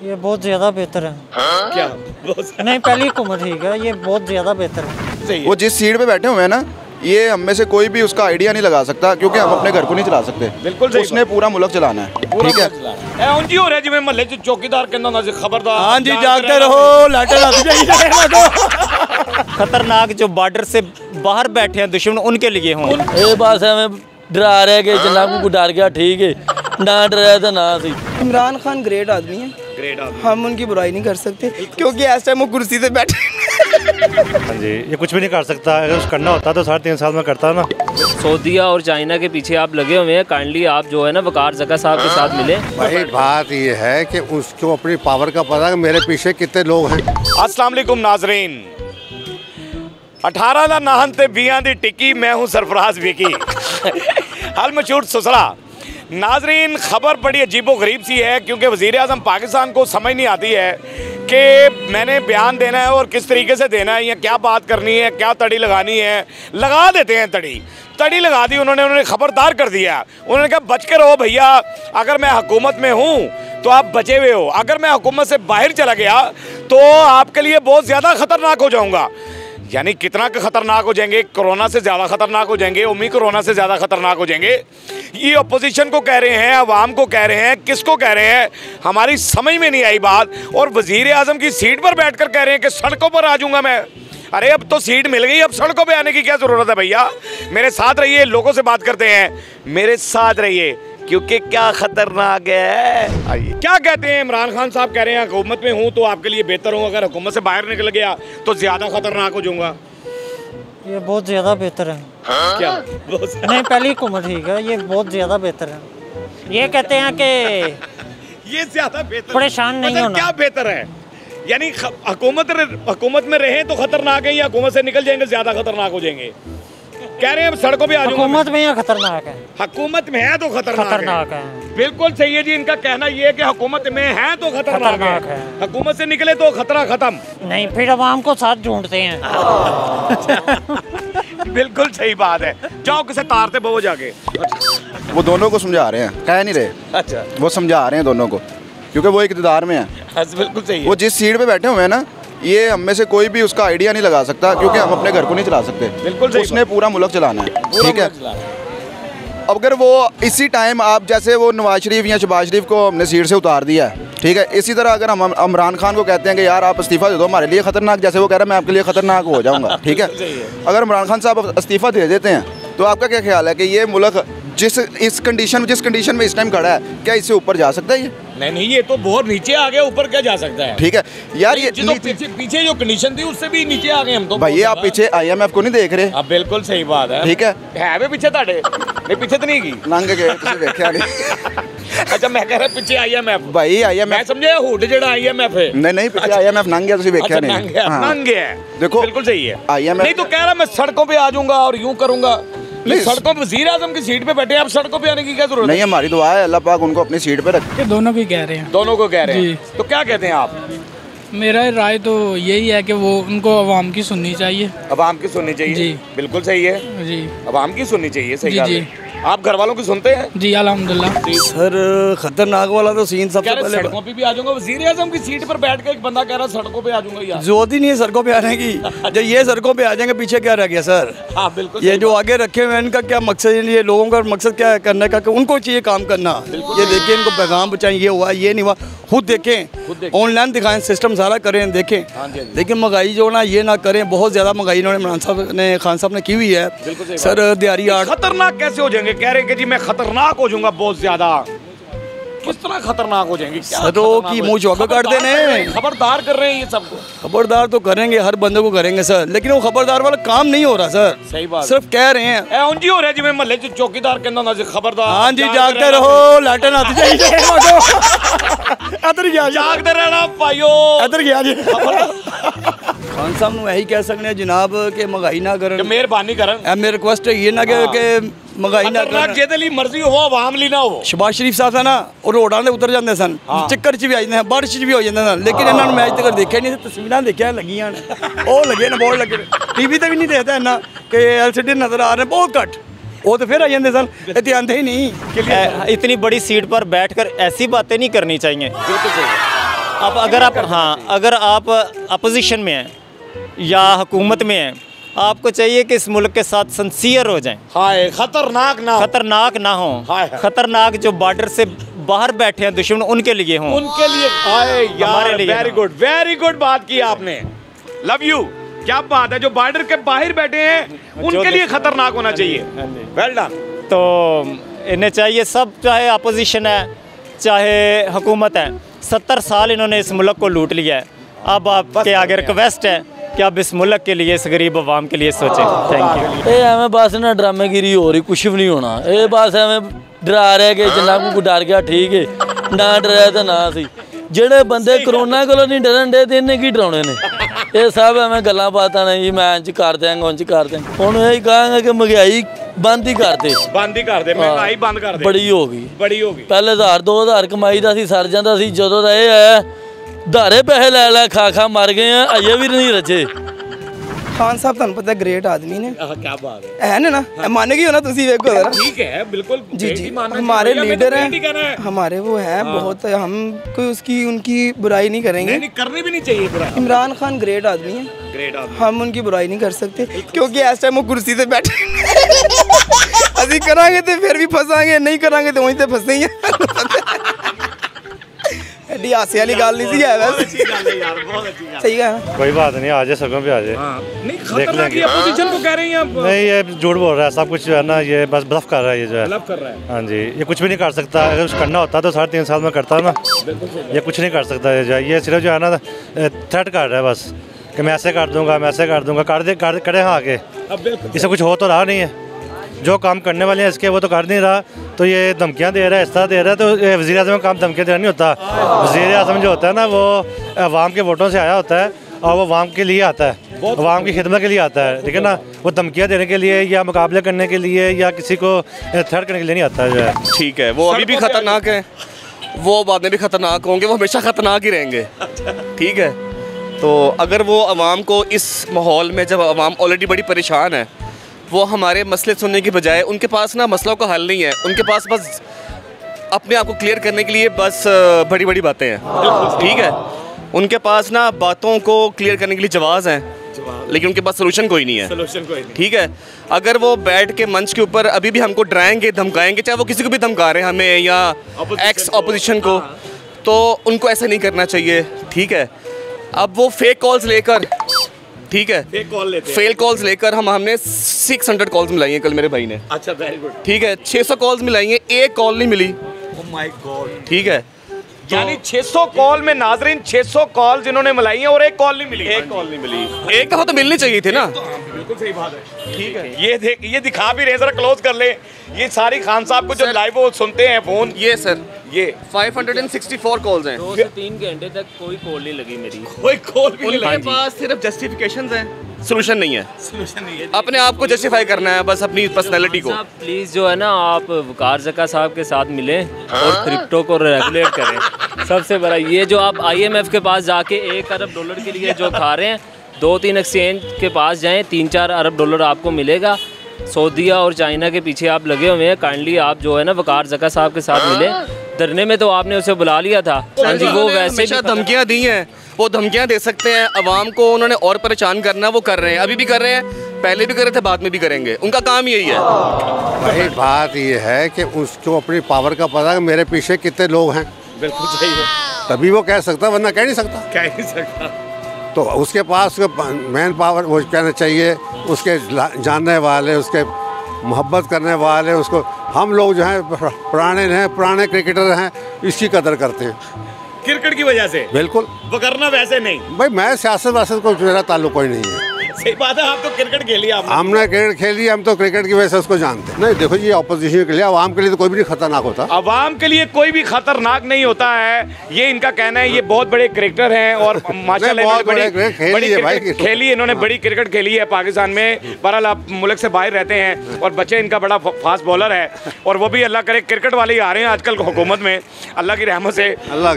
ये बहुत ज़्यादा बेहतर है। क्या नहीं, पहली हुकूमत ठीक है, ये बहुत ज़्यादा बेहतर है। वो जिस सीट पे बैठे हुए हैं ना, ये हम में से कोई भी उसका आइडिया नहीं लगा सकता, क्योंकि हम अपने घर को नहीं चला सकते। बिल्कुल सही उसने पूरा मुल्क चलाना है, ठीक है। ਉਂਝ ਹੀ ਹੋ ਰਿਹਾ ਜਿਵੇਂ ਮਹੱਲੇ 'ਚ ਚੌਕੀਦਾਰ ਕਹਿੰਦਾ ਹੁੰਦਾ ਸੀ ਖਬਰਦਾਰ। हाँ जी, जागते रहो, लाटे आती जाइए। खतरनाक जो बॉर्डर से बाहर बैठे हैं दुश्मन, उनके लिए हों। ये बात है, हमें डरा रहे कि जनाब को डर गया, ठीक है, ना डराया तो ना सही। इमरान खान ग्रेट आदमी है, ग्रेट आदमी, हम उनकी बुराई नहीं कर सकते क्योंकि इस टाइम वो कुर्सी पे बैठे। हाँ जी, ये कुछ भी नहीं कर सकता। अगर कुछ करना होता तो 3.5 साल में करता ना। सऊदीया और चाइना के पीछे आप लगे हुए हैं, काइंडली आप जो है ना वकार जका साहब के साथ मिले। भाई बात ये है कि उसको अपनी पावर का पता है कि मेरे पीछे कितने लोग हैं। अस्सलाम वालेकुम नाजरीन, 18 ਦਾ ਨਾਹਨ ਤੇ 20 ਦੀ ਟਿੱਕੀ, मैं हूं सरफराज विकी। हल मशहूर सुसरा। नाजरीन, खबर बड़ी अजीबो गरीब सी है, क्योंकि वज़ीर आज़म पाकिस्तान को समझ नहीं आती है कि मैंने बयान देना है और किस तरीके से देना है, या क्या बात करनी है, क्या तड़ी लगानी है। लगा देते हैं तड़ी लगा दी उन्होंने खबरदार कर दिया। उन्होंने कहा बच के रहो भैया, अगर मैं हुकूमत में हूँ तो आप बचे हुए हो, अगर मैं हुकूमत से बाहर चला गया तो आपके लिए बहुत ज़्यादा ख़तरनाक हो जाऊँगा। यानी कितना खतरनाक हो जाएंगे, कोरोना से ज़्यादा खतरनाक हो जाएंगे, कोरोना से ज़्यादा खतरनाक हो जाएंगे। ये अपोजिशन को कह रहे हैं, अवाम को कह रहे हैं, किसको कह रहे हैं, हमारी समझ में नहीं आई बात। और वज़ीर आज़म की सीट पर बैठकर कह रहे हैं कि सड़कों पर आ जाऊँगा मैं। अरे अब तो सीट मिल गई, अब सड़कों पे आने की क्या ज़रूरत है भैया। मेरे साथ रहिए, लोगों से बात करते हैं, मेरे साथ रहिए, क्योंकि क्या खतरनाक है। आइए, क्या कहते हैं इमरान खान साहब? कह रहे हैं हुकूमत में हूँ तो आपके लिए बेहतर हूँ, अगर हुकूमत से बाहर निकल गया तो ज़्यादा खतरनाक हो जाऊँगा। ये बहुत ज़्यादा बेहतर है। क्या नहीं, पहली हुकूमत ठीक है, ये बहुत ज़्यादा बेहतर है। ये कहते हैं कि ये ज़्यादा बेहतर, परेशान नहीं होना। क्या बेहतर है? यानी हुकूमत में रहें तो खतरनाक है, या हुकूमत से निकल जाएंगे ज़्यादा खतरनाक हो जाएंगे? कह रहे हैं सड़कों पे आ जाऊंगा। हुकूमत में या खतरनाक है? हुकूमत में है तो खतरनाक है। बिल्कुल सही है जी, इनका कहना ये है कि हुकूमत में है तो खतरनाक है, हुकूमत से निकले तो खतरा खत्म। नहीं, फिर अवाम को साथ ढूंढते हैं। बिल्कुल सही बात है, जाओ किसे तारते बो जाके। वो दोनों को समझा रहे हैं, कह नहीं रहे। अच्छा, वो समझा रहे हैं दोनों को, क्योंकि वो इक़्तिदार में है। बिल्कुल सही है। वो जिस सीट पे बैठे हुए हैं ना, ये हम में से कोई भी उसका आइडिया नहीं लगा सकता, क्योंकि हम अपने घर को नहीं चला सकते। बिल्कुल सही। उसने पूरा मुल्क चलाना है, ठीक है। अगर वो इसी टाइम, आप जैसे वो नवाज शरीफ या शहबाज शरीफ को हमने सीट से उतार दिया है, ठीक है, इसी तरह अगर हम इमरान खान को कहते हैं कि यार आप इस्तीफ़ा दे दो, हमारे लिए ख़तरनाक, जैसे वो कह रहा है मैं आपके लिए ख़तरनाक हो जाऊँगा, ठीक है। अगर इमरान खान साहब इस्तीफ़ा दे देते हैं तो आपका क्या ख्याल है कि ये मुल्क जिस कंडीशन में इस टाइम खड़ा है, क्या इससे ऊपर जा सकता है ये? नहीं, ये तो बहुत नीचे आ गया, ऊपर क्या जा सकता है? ठीक है यार, ये तो पीछे जो कंडीशन थी उससे भी नीचे आ गए हम तो। भाई आप पीछे IMF को नहीं देख रहे? अब बिल्कुल सही बात है, ठीक है वे पीछे ताड़े नहीं, पीछे तो नहीं की नंग गए, तुझे देखा नहीं। अच्छा, मैं कह रहा पीछे IMF, भाई IMF मैं समझे हुड जेड़ा IMF है। नहीं, पीछे IMF नंग गया, तुझे देखा नहीं। नंग गया, देखो बिल्कुल सही है। IMF नहीं तो कह रहा मैं सड़कों पे आ जाऊंगा और यूं करूंगा। नहीं, सड़कों पे वज़ीर आज़म की सीट पे बैठे, आप सड़कों पे आने की क्या जरूरत नहीं? हमारी दुआ है अल्लाह पाक उनको अपनी सीट पे रखे। दोनों को कह रहे हैं, दोनों को कह रहे हैं। तो क्या कहते हैं आप? मेरा राय तो यही है कि वो उनको अवाम की सुननी चाहिए। अवाम की सुननी चाहिए जी, बिल्कुल सही है जी, अवाम की सुननी चाहिए, सही जी, जी। आप घर वालों की सुनते हैं? जी अल्हम्दुलिल्लाह। सर खतरनाक वाला तो सीन सबसे पहले सड़कों पे भी आ जाऊंगा, वज़ीर आज़म की सीट पर बैठ के एक बंदा कह रहा सड़कों पे आ जाऊंगा यार। जरूरत ही नहीं है सड़कों पे आने की। जब ये सड़कों पे आ जाएंगे, पीछे क्या रह गया सर? हाँ बिल्कुल। ये जो आगे रखे हुए हैं इनका क्या मकसद है? ये लोगों का मकसद क्या है करने का? उनको चाहिए काम करना। ये देखिए, इनको पैगाम पहुँचाएं, ये हुआ ये नहीं हुआ, खुद देखें, ऑनलाइन दिखाएं, सिस्टम सारा करें, देखें। लेकिन महंगाई जो ना ये ना करें, बहुत ज़्यादा महंगाई इन्होंने इमरान साहब ने, खान साहब ने की हुई है सर। दिहाड़ी आठ खतरनाक कैसे हो जाएंगे? कह रहे हैं कि जी मैं खतरनाक हो जाऊंगा बहुत ज्यादा। किस तरह खतरनाक हो जाएंगे? सरों की मुँह चौके काट देने, खबरदार कर रहे हैं ये सबको। खबरदार तो करेंगे, हर बंदे को करेंगे सर, लेकिन वो खबरदार वाला काम नहीं हो रहा सर। सही बात, सिर्फ कह रहे हैं। ਉਂਝ ਹੀ हो रहा है जिवें महल्ले च चौकीदार कहंदा ਹੁੰਦਾ ਸੀ खबरदार। हाँ जी, जागते रहो, लाटन आती जाइए। इधर गया, जागते रहना भाइयों, इधर गया जी। खान साहब ਨੂੰ यही कह सकते हैं जनाब कि महंगाई ना करें, मेहरबानी करें। मेरी रिक्वेस्ट है ये ना कि महंगाई ना करें। ਜਿਹਦੇ ਲਈ ਮਰਜ਼ੀ ਹੋ, ਆਵਾਮ ਲਈ ਨਾ ਹੋ। शहबाज शरीफ साहब है ना, और रोडां ਦੇ उतर जाते सन, ਚੱਕਰ 'ਚ भी आ जाते, बारिश 'ਚ भी हो जाते सन, लेकिन इन्होंने मैच तक देखा नहीं। तस्वीरां देखिया लगियां ने, ਉਹ लगे ने, बहुत लगे। TV ਤੇ भी नहीं देखता इन्ना कि LCD नजर आ रहे हैं, बहुत घट। वो तो फिर आ जाते सन, इतने आते ही नहीं। इतनी बड़ी सीट पर बैठकर ऐसी बातें नहीं करनी चाहिए। अब अगर आप अपोजिशन में हैं या हुकूमत में हैं, आपको चाहिए कि इस मुल्क के साथ सिंसियर हो जाएं। हाय खतरनाक ना हो। खतरनाक जो बॉर्डर से बाहर बैठे हैं दुश्मन, उनके लिए हों, उनके लिए। हाय यार, वेरी गुड बात की आपने, लव यू। क्या बात है, जो बॉर्डर के बाहर बैठे हैं उनके लिए खतरनाक होना चाहिए। Well done. तो इन्हें चाहिए, सब चाहे अपोजिशन है चाहे हुकूमत है, 70 साल इन्होंने इस मुल्क को लूट लिया है। अब आपके आगे रिक्वेस्ट है कि आप इस मुल्क के लिए, इस गरीब अवाम के लिए सोचें। Thank you. एवें बस ना ड्रामेगिरी हो रही, कुछ भी नहीं होना। ये बस एवें डरा रहे कि जिन्ना को डर गया ठीक है, ना डराया तो ना सी। ਜਿਹੜੇ ਬੰਦੇ ਕਰੋਨਾ ਕੋਲੋਂ ਨਹੀਂ ਡਰਨ ਦੇ ਤੇ ਇਹਨੇ ਕੀ ਡਰਾਉਣੇ ਨੇ। ਇਹ ਸਭ ਐਵੇਂ ਗੱਲਾਂ ਬਾਤਾਂ ਨੇ ਜੀ, ਮੈਂ ਇੰਜ ਕਰ ਦਿਆਂਗਾ ਉਂਝ ਕਰ ਦਿਆਂਗਾ। ਹੁਣ ਇਹ ਕਹਾਂਗਾ ਕਿ ਮਹਿੰਗਾਈ ਬੰਦ ਹੀ ਕਰ ਦੇ, ਮਹਿੰਗਾਈ ਬੰਦ ਕਰ ਦੇ। ਬੜੀ ਹੋ ਗਈ ਪਹਿਲੇ 1000-2000 ਕਮਾਈ ਦਾ ਸੀ, ਸਰ ਜਾਂਦਾ ਸੀ। ਜਦੋਂ ਦਾ ਇਹ ਹੈ ਧਾਰੇ ਪੈਸੇ ਲੈ ਲੈ ਖਾ ਮਰ ਗਏ ਆ, ਅਜੇ ਵੀ ਨਹੀਂ ਰਚੇ। खान साहब ਤੁਹਾਨੂੰ ਪਤਾ ग्रेट आदमी ने। क्या बात है, है ना मानेगी हो ना, तुसी देखो जरा। ठीक है, बिल्कुल जी हमारे लीडर हैं, हमारे वो हैं बहुत, हम कोई उसकी उनकी बुराई नहीं करेंगे, नहीं करनी भी नहीं चाहिए बुराई। इमरान खान ग्रेट आदमी है, हम उनकी बुराई नहीं कर सकते क्योंकि इस टाइम वो कुर्सी से बैठे। अभी करांगे तो फिर भी फंसांगे, नहीं करांगे तो वहीं से फंसे ही हैं। एडी हासे वाली गल नहीं सी है वैसे। सही है, कोई बात नहीं, आ जाए सड़कों पे आ जाए। नहीं खतरनाक की अपोजिशन को कह रहे हैं आप। नहीं, ये झूठ बोल रहा है सब कुछ जो है ना, ये बस ब्लफ कर रहा है, ये जो है ब्लफ कर रहा है। हाँ जी, ये कुछ भी नहीं कर सकता। अगर कुछ करना होता तो 3.5 साल में करता ना। ये कुछ नहीं कर सकता, ये जो है, ये सिर्फ जो है ना थ्रेट कर रहा है बस, कि मैं ऐसे कर दूंगा, मैं ऐसे कर दूंगा। करे हाँ आगे, इससे कुछ हो तो रहा नहीं है। जो काम करने वाले हैं इसके वो तो कर नहीं रहा, तो ये धमकियाँ दे रहा है, इस तरह दे रहा है। तो वज़ीर आज़म का काम धमकियाँ देना नहीं होता। वज़ीर आज़म जो होता है ना, वो अवाम के वोटों से आया होता है और वो अवाम के लिए आता है, अवाम की खिदमत के लिए आता है, ठीक है ना। वो धमकियाँ देने के लिए या मुकाबले करने के लिए या किसी को थ्रेट करने के लिए नहीं आता है जो है। ठीक है, वो अभी भी खतरनाक है, वो बाद में भी खतरनाक होंगे, वो हमेशा खतरनाक ही रहेंगे। ठीक है, तो अगर वो अवाम को इस माहौल में, जब अवाम ऑलरेडी बड़ी परेशान है, वो हमारे मसले सुनने की बजाय, उनके पास ना मसलों का हल नहीं है, उनके पास बस अपने आप को क्लियर करने के लिए बस बड़ी बड़ी बातें हैं। ठीक है, उनके पास ना बातों को क्लियर करने के लिए जवाब हैं, लेकिन उनके पास सोल्यूशन कोई नहीं है। ठीक है, अगर वो बैठ के मंच के ऊपर अभी भी हमको डराएंगे, धमकाएंगे, चाहे वो किसी को भी धमका रहे हैं, हमें या एक्स ऑपोजिशन को, तो उनको ऐसा नहीं करना चाहिए। ठीक है, अब वो फेक कॉल्स लेकर, ठीक है, फेक कॉल्स लेकर हमने 600 कॉल्स मिलाई हैं कल मेरे भाई ने। अच्छा, वेरी गुड। ठीक है, 600 कॉल्स मिलाई हैं, एक कॉल नहीं मिली। Oh my God. ठीक है, यानी 600 कॉल में नाजरीन 600 कॉल जिन्होंने मिलाई हैं और एक कॉल नहीं मिली। एक कॉल नहीं मिली, एक दफा तो मिलनी चाहिए थी ना। बिल्कुल सही बात है। ठीक है, ये दिखा भी रहे, जरा क्लोज कर ले। ये सारी खान साहब को जो लाइव वो सुनते हैं फोन, ये सर, ये 564 कॉल्स हैं। 2 से 3 घंटे तक कोई कॉल नहीं लगी मेरी, कोई कॉल भी नहीं लगी। उनके पास सिर्फ जस्टिफिकेशंस हैं, सोल्यूशन नहीं है। अपने आप को जस्टिफाई करना है बस, अपनी पर्सनैलिटी को। प्लीज़ जो है ना, आप वकार ज़का साहब के साथ मिलें और क्रिप्टो को रेगुलेट करें। सबसे बड़ा ये जो आप IMF के पास जाके $1 अरब के लिए जो खा रहे हैं, 2-3 एक्सचेंज के पास जाएं, $3-4 अरब आपको मिलेगा। सऊदीया और चाइना के पीछे आप लगे हुए हैं। काइंडली आप जो है ना वकार ज़का साहब के साथ मिले। धरने में तो आपने उसे बुला लिया था। हाँ जी, वो वैसे धमकियाँ दी हैं, वो धमकियाँ दे सकते हैं। अवाम को उन्होंने और परेशान करना, वो कर रहे हैं, अभी भी कर रहे हैं, पहले भी कर रहे थे, बाद में भी करेंगे। उनका काम यही है। भाई बात ये है कि उसको अपनी पावर का पता है कि मेरे पीछे कितने लोग हैं। बिल्कुल सही है, तभी वो कह सकता, वरना कह नहीं सकता। कह नहीं सकता। तो उसके पास मैन पावर वो कहना चाहिए, उसके जानने वाले, उसके मोहब्बत करने वाले, उसको हम लोग जो हैं पुराने क्रिकेटर हैं, इसकी कदर करते हैं क्रिकेट की वजह से। बिल्कुल, वो करना वैसे नहीं। भाई मैं सियासत को मेरा ताल्लुक कोई नहीं है। सही बात है, आप तो क्रिकेट खेली, हमने क्रिकेट खेली, हम तो क्रिकेट की वजह से उसको जानते हैं। नहीं देखो जी, ऑपोजिशन के लिए, आवाम के लिए तो कोई भी नहीं खतरनाक होता। आवाम के लिए कोई भी खतरनाक नहीं होता है, ये इनका कहना है। ये बहुत बड़े क्रिकेटर हैं और माशाल्लाह बड़ी खेली, इन्होंने बड़ी क्रिकेट खेली है पाकिस्तान में। बहरहाल आप मुल्क से बाहर रहते हैं और बच्चे इनका बड़ा फास्ट बॉलर है, और वो भी अल्लाह करे क्रिकेट वाले ही आ रहे हैं आजकल हुकूमत में, अल्लाह की रहमत से।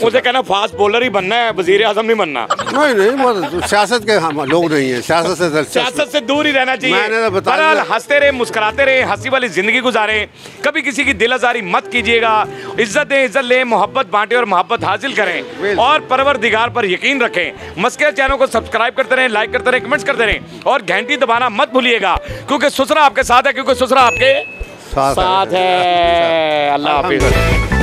मुझे कहना फास्ट बॉलर ही बनना है, वज़ीर आज़म नहीं बनना। नहीं, वो सियासत के हम लोग नहीं है, सियासत सियासत से दूर ही रहना चाहिए। मैंने तो बता बहरहाल दिया। हंसते रहे, मुस्कुराते रहे, हंसी वाली जिंदगी गुजारें, कभी किसी की दिल आजारी मत कीजिएगा। इज्जत दें, इज्जत लें, मोहब्बत बांटें और मोहब्बत हासिल करें और परवरदिगार पर यकीन रखें। मस्किया चैनल को सब्सक्राइब करते रहें, लाइक करते रहें, कमेंट्स करते रहें और घंटी दबाना मत भूलिएगा, क्योंकि ससुरा आपके साथ है, क्योंकि ससुरा आपके साथ है। अल्लाह हाफिज़।